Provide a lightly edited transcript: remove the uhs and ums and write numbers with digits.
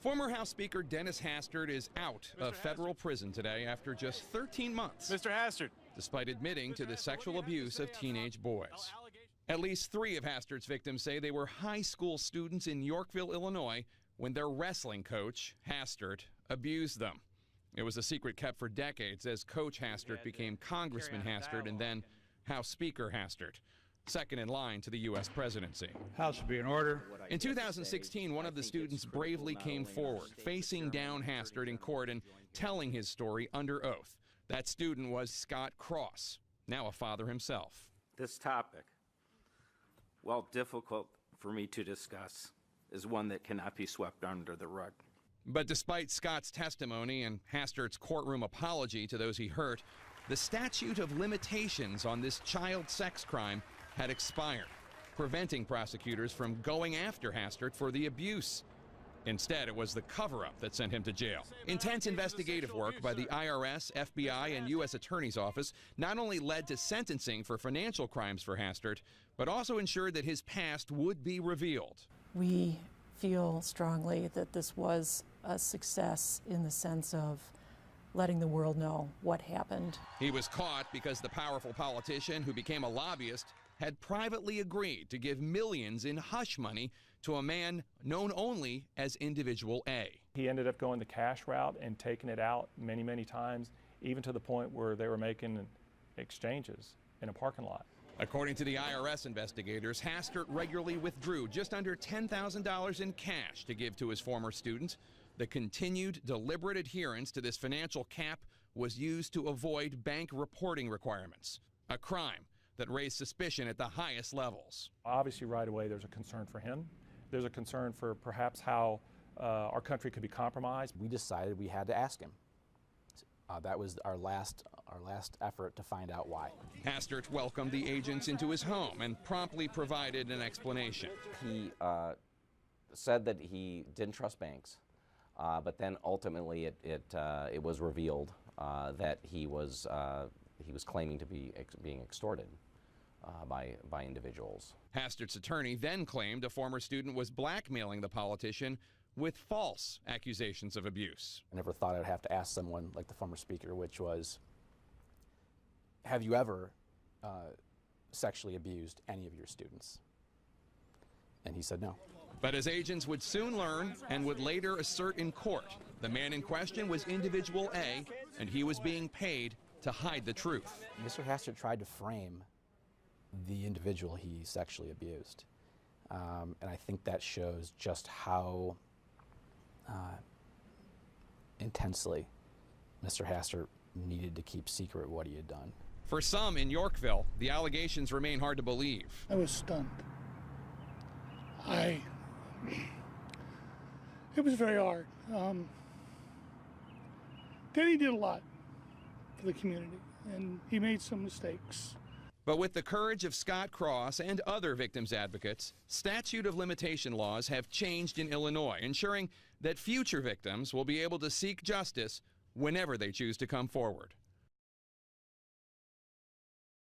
Former House Speaker Dennis Hastert is out of federal prison today after just 13 months. Mr. Hastert. Despite admitting to the sexual abuse of teenage boys. At least 3 of Hastert's victims say they were high school students in Yorkville, Illinois, when their wrestling coach, Hastert, abused them. It was a secret kept for decades as Coach Hastert became Congressman Hastert and then House Speaker Hastert, second in line to the U.S. presidency. House will be in order. In 2016, one of the students bravely came forward, facing down Hastert in court and telling his story under oath. That student was Scott Cross, now a father himself. This topic, while difficult for me to discuss, is one that cannot be swept under the rug. But despite Scott's testimony and Hastert's courtroom apology to those he hurt, the statute of limitations on this child sex crime had expired, preventing prosecutors from going after Hastert for the abuse. Instead, it was the cover-up that sent him to jail. Intense investigative work by the IRS, FBI, and U.S. Attorney's Office not only led to sentencing for financial crimes for Hastert, but also ensured that his past would be revealed. We feel strongly that this was a success in the sense of letting the world know what happened. He was caught because the powerful politician who became a lobbyist had privately agreed to give millions in hush money to a man known only as Individual A. He ended up going the cash route and taking it out many, many times, even to the point where they were making exchanges in a parking lot. According to the IRS investigators, Hastert regularly withdrew just under $10,000 in cash to give to his former student. The continued deliberate adherence to this financial cap was used to avoid bank reporting requirements, a crime that raised suspicion at the highest levels. Obviously, right away, there's a concern for him. There's a concern for perhaps how our country could be compromised. We decided we had to ask him. That was our last effort to find out why. Hastert welcomed the agents into his home and promptly provided an explanation. He said that he didn't trust banks, but then ultimately it was revealed that he was claiming to be being extorted by individuals. Hastert's attorney then claimed a former student was blackmailing the politician with false accusations of abuse. I never thought I'd have to ask someone like the former speaker, which was, have you ever sexually abused any of your students? And he said no. But as agents would soon learn and would later assert in court, the man in question was Individual A, and he was being paid to hide the truth. Mr. Hastert tried to frame the individual he sexually abused. And I think that shows just how intensely Mr. Hastert needed to keep secret what he had done. For some in Yorkville, the allegations remain hard to believe. I was stunned. It was very hard. Danny did a lot for the community, and he made some mistakes. But with the courage of Scott Cross and other victims advocates, statute of limitation laws have changed in Illinois, ensuring that future victims will be able to seek justice whenever they choose to come forward.